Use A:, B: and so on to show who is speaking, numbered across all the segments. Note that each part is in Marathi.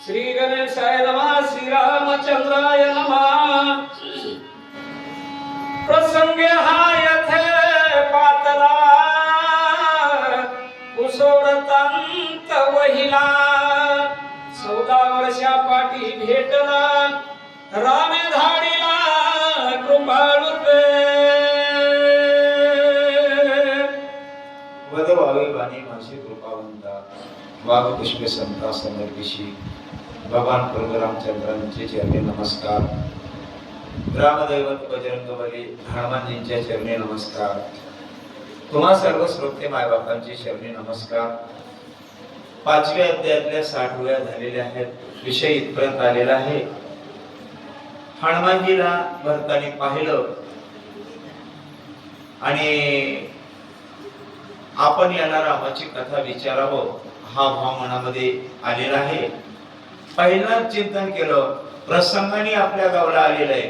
A: श्री गणेशाय नमः श्री रामचंद्राय नमः प्रसंग हा यथे पातला कुसोरतांत वहिला 14 वर्षा पाठी भेटला रामे धाडीला कृपाळुते
B: वदवावे बाणी माझे कृपावंता वाघ पुष्प संता समर्पिशी भगवान परमरामचंद्रांचे चरणी नमस्कार. ग्रामदैवत बजरंगबली हनुमानजींच्या चरणी नमस्कार. तुम्हा सर्व श्रोते मायबापांचे चरणी नमस्कार. 5व्या अध्यायातल्या 60 वेळा झालेल्या आहेत. विषय इथपर्यंत आलेला आहे. हनुमानजीला भरताने पाहिलं आणि आपण याला रामाची कथा विचारावं हा भाव मनामध्ये आलेला आहे. पहिलं चिंतन केलं, प्रसंगाने आपल्या गावाला आलेलं आहे.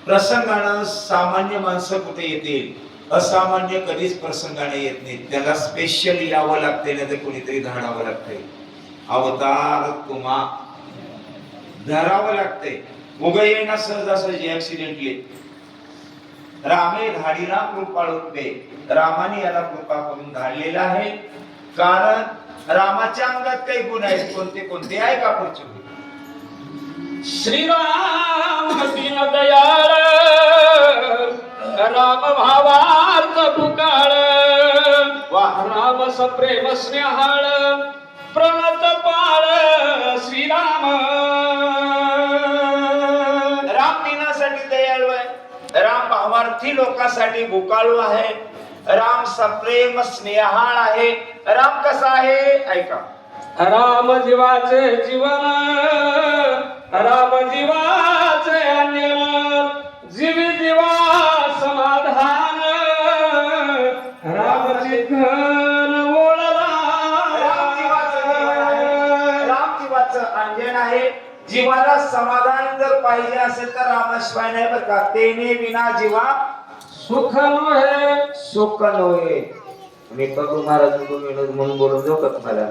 B: प्रसंगानं सामान्य माणसं कुठे येतील, असामान्य कधीच प्रसंगाने येत नाही. त्याला स्पेशल यावं लागते, नाही तर कोणीतरी धाडावं लागते. अवतार तुम्हा धरावं लागते. उगा येणार सहजासहजी ऍक्सिडेंटली. रामे धाडीला कृपाळुत्वे, रामाने याला कृपा करून धाडलेला आहे. कारण रामाच्या अंगात काही गुण आहेत. कोणते कोणते आहे का पुढचे?
A: श्रीराम दीन दयाळ राम भावार्थ पुकाळ राम सप्रेम स्नेहाळ प्रणत पाळ श्रीराम.
B: राम दिनासाठी दयाळू आहे. राम भावार्थी लोकांसाठी भुकाळू आहे. राम सप्रेम स्नेहाळ आहे. राम कसा आहे ऐका.
A: राम जीवाचे जीवन राम जीवाचे अंजन जीवी जीवा समाधान राम चिंतन ओळला.
B: राम जीवाचं अंजन आहे. जीवाला समाधान जर पाहिजे असेल तर रामाशिवाय नाही बरं का. तेने विना जीवा
A: सुख नोहे
B: सुख नव्हे. मी करू महाराज म्हणून बोलून जाऊ का तुम्हाला.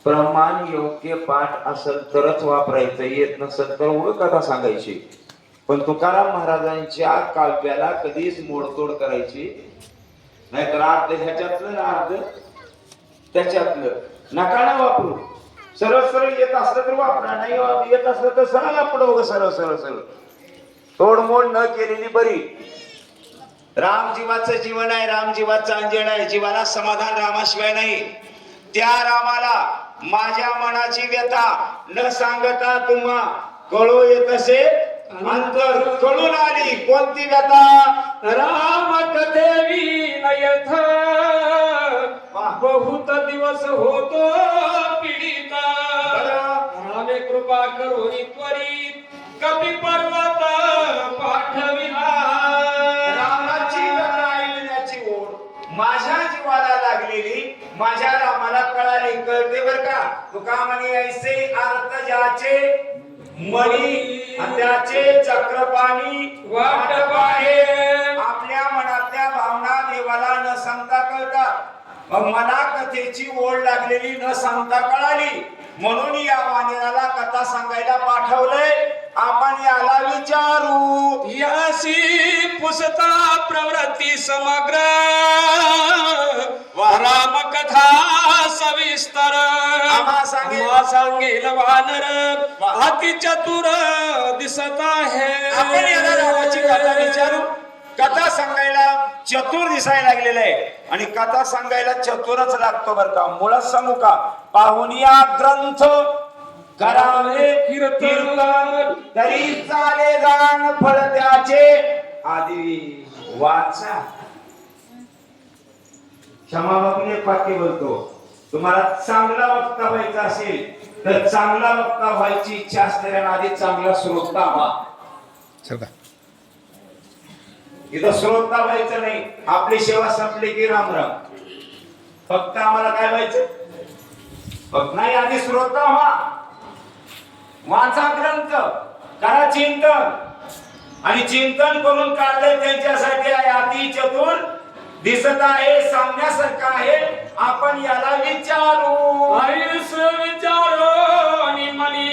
B: प्रमाण योग्य पाठ असेल तरच वापरायचं, येत नसेल तर उलट कथा सांगायची. पण तुकाराम महाराजांच्या काव्याला कधीच मोडतोड करायची नाहीतर अर्ध ह्याच्यातलं अर्ध त्याच्यातलं नका ना वापरू. सरळ सरळ येत असलं तर वापरा, नाही येत असलं तर सरळ पुढं सरळ सरळ सरळ. तोडमोड न केलेली बरी. राम जीवाचं जीवन आहे. राम जीवाचं अंजन आहे. जीवाला समाधान रामाशिवाय नाही. त्या रामाला माझ्या मनाची व्यथा न सांगता तुम्हा कळू येत असे अंतर. कळून आली कोणती व्यथा.
A: राम कथेवी नयथ बहुत दिवस होतो पीडित रामे कृपा करोनी त्वरित कपी पर्वत पाठविला.
B: रामाची व्यथा ऐकण्याची ओढ माझ्या जीवाला लागलेली माझ्या रामाला कळाली. कळते बर का. तुका म्हणे ऐसे अर्थ ज्याचे मणी त्याचे चक्रपाणी
A: वाट पाहे.
B: आपल्या मनातल्या भावना देवाला न सांगता कळतात. मग मला कथेची ओढ लागलेली न सांगता कळाली म्हणून या वानराला कथा सांगायला पाठवलंय. आपण याला विचारू.
A: यासी पुसता प्रवृत्ती समग्र राम कथा सविस्तर सांगेल वानर अति चतुर दिसत आहे.
B: आपण याला रामाची कथा विचारू. कथा सांगायला चतुर दिसायला लागलेलं आहे आणि कथा सांगायला चतुरच लागतो बर का. मुळात सांगू का. पाहुनिया ग्रंथ करावे कीर्तन तरी चाले जाण फळ त्याचे आधी वाचा. क्षमा बाबूने वाक्य बोलतो. तुम्हाला चांगला वक्ता व्हायचा असेल तर चांगला वक्ता व्हायची इच्छा असलेल्या आधी चांगला श्रोता व्हा. इथं श्रोता व्हायचं नाही. आपली सेवा संपली की राम राम. फक्त आम्हाला काय व्हायचं फक्त नाही, आधी श्रोता व्हा. वाचा ग्रंथ करा चिंतन आणि चिंतन करून काढले त्यांच्यासाठी अति चतुर दिसत आहे. सांगण्यासारखं आहे. आपण याला विचारू.
A: आयुष विचारो आणि मनी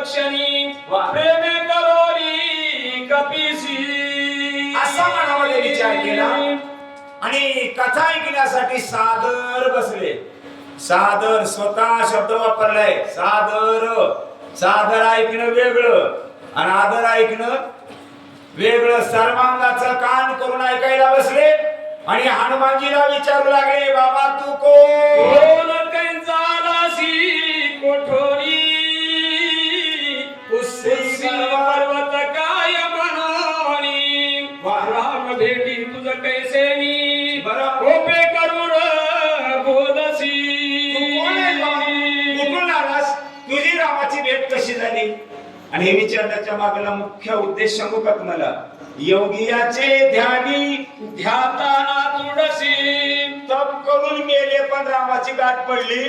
A: लक्षणी प्रेमे करोरी कपिसी
C: असा मनामध्ये विचार केला आणि कथा ऐकण्यासाठी सादर बसले. सादर स्वतः शब्द वापरलाय. सादर ऐकणं वेगळं आणि आदर ऐकणं वेगळं. सर्वांगाचं कान करून ऐकायला बसले आणि हनुमानजीला विचारू लागले, बाबा तू कोण?
A: कैंचालासी कोठोरी उस्सी पर्वत काय मनोनी राम भेटी तुझ कैसेनी कोपे करूर बोलसी.
C: कुठून आलास? तुझी रामाची भेट कशी झाली? आणि हे विचारण्याच्या मागला मुख्य उद्देश सांगू का तुम्हाला? योगियाचे ध्यानी
A: ध्याताना तुडसी
C: तप करून गेले पण रामाची गाठ पडली.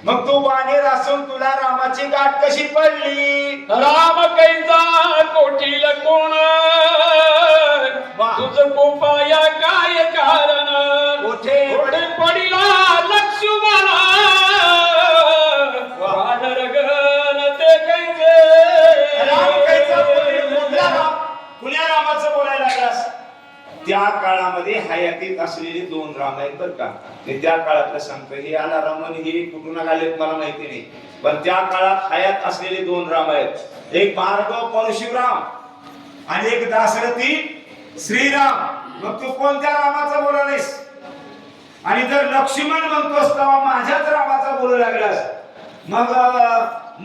C: मग तू बाणेर असून तुला रामाची गाठ कशी पडली?
A: राम कैचा कोटील कोण तुझ कोपाया काय कारण
C: कोठे
A: पडिला लक्ष्मणा वानर गण ते कैचे.
C: राम कैचा कुठला राम? कुण्या रामाचं बोलायला लागलास? त्या काळामध्ये हयातीत असलेले दोन राम आहेत बरं का. ते त्या काळातलं सांगतो. हे आला राम आणि हे कुठून आलेत मला माहिती नाही, पण त्या काळात हयात असलेले दोन राम आहेत. एक भार्गव परशुराम आणि एक दाशरथी श्रीराम. मग तू कोणत्या रामाचा बोलायस? आणि जर लक्ष्मण म्हणतोस तेव्हा माझ्याच रामाचा बोलू लागलास. मग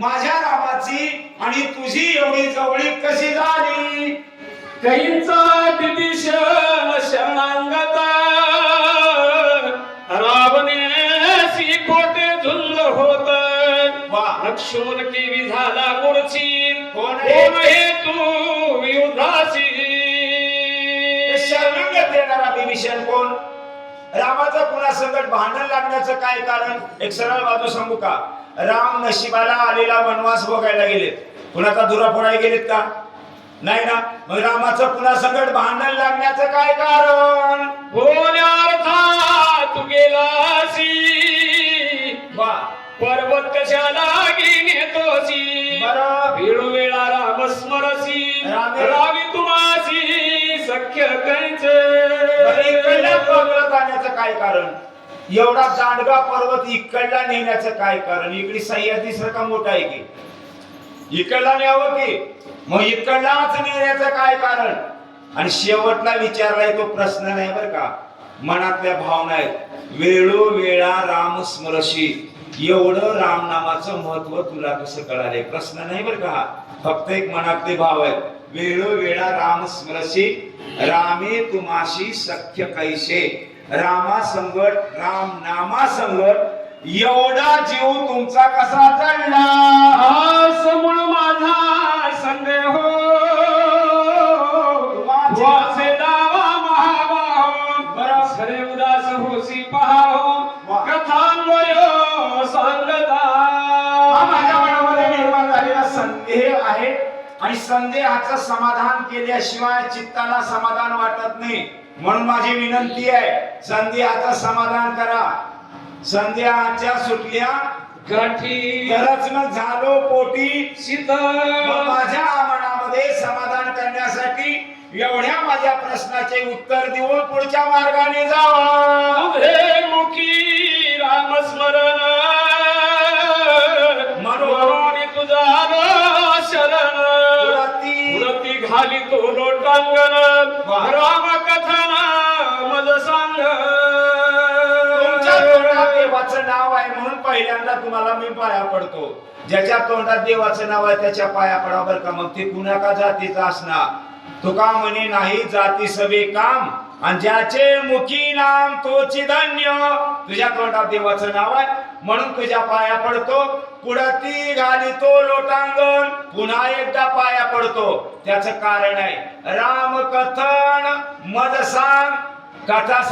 C: माझ्या रामाची आणि तुझी एवढी जवळीक कशी झाली?
A: कैंचा विभीषण शरणांगता रावणेसी कोटे झुंज होत लक्ष्मण केवी झाला मूर्छित
C: कोण
A: हे तू युद्धासी.
C: शरणागत देणारा विभीषण कोण? रामाचं पुन्हा संकट भांडण लागण्याचं काय कारण? एक सरळ बाजू सांगू का? राम नशिबाला आलेला वनवास भोगायला गेलेत. कुणाचा धुरा फोडायला गेलेत का? नाही ना. मग रामाचं पुन्हा संकट भांडण लागण्याचं काय कारण?
A: बोल्यार्था तू गेलासी पर्वत कशाला घेतोसी वेळोवेळा राम स्मरसी रामी तुम्हासी सख्य कैचे.
C: जाण्याचं काय कारण? एवढा दांडगा पर्वत इकडला नेण्याचं काय कारण? इकडे सह्याद्री सारखा मोठा आहे की इकडला न्यावं की? मग इकडलाच नेण्याचं काय कारण? आणि शेवटला विचारलाय तो प्रश्न नाही बरं का, मनातल्या भावना आहेत. वेळोवेळा राम स्मरशी. एवढं राम नामाचं महत्व तुला कसं कळाले? प्रश्न नाही बरं का, फक्त एक मनातले भाव आहेत. वेळोवेळा राम स्मरशी रामे तुम्हाशी सख्य कैसे. रामा संगत राम नामा संगत एवढा जीव तुमचा कसा जळला?
A: समूळ माझा संग हो वासे दावा महाबाहो खरे उदास होसी पहाहो कथांवयो सांगता.
C: माझ्या मनामध्ये निर्माण झालेला संदेह आहे आणि संदेहाचं समाधान केल्याशिवाय चित्ताला समाधान वाटत नाही. म्हणून माझी विनंती आहे, संदेहाचं समाधान करा. संदेहाच्या सुटल्या
A: गाठी
C: तरच मग झालो पोटी
A: शीतल.
C: माझ्या मनामध्ये समाधान करण्यासाठी एवढ्या माझ्या प्रश्नाचे उत्तर देऊन पुढच्या मार्गाने जावा.
A: तुझे मुखी राम स्मरण मनोहरी तुझा शरण पुरती घाली तो लोटांगण राम कथन मज सांग.
C: तुमच्या तोंडात देवाचं नाव आहे म्हणून पहिल्यांदा तुम्हाला मी पाया पडतो. ज्याच्या तोंडात देवाचं नाव आहे त्याच्या पाया पडा बरं का. मग ते कुणा का जातीचा असणार? तुका म्हणे नाही जाती सवे काम आणि ज्याचे मुखी नाम तोची धन्य. तुझ्या तोंडात देवाचं नाव आहे म्हणून तुझ्या पाया पडतो. पुढती घाली तो लोटांगण पुन्हा एकदा पाया पडतो. त्याचं कारण आहे राम कथन मज सांग. कथा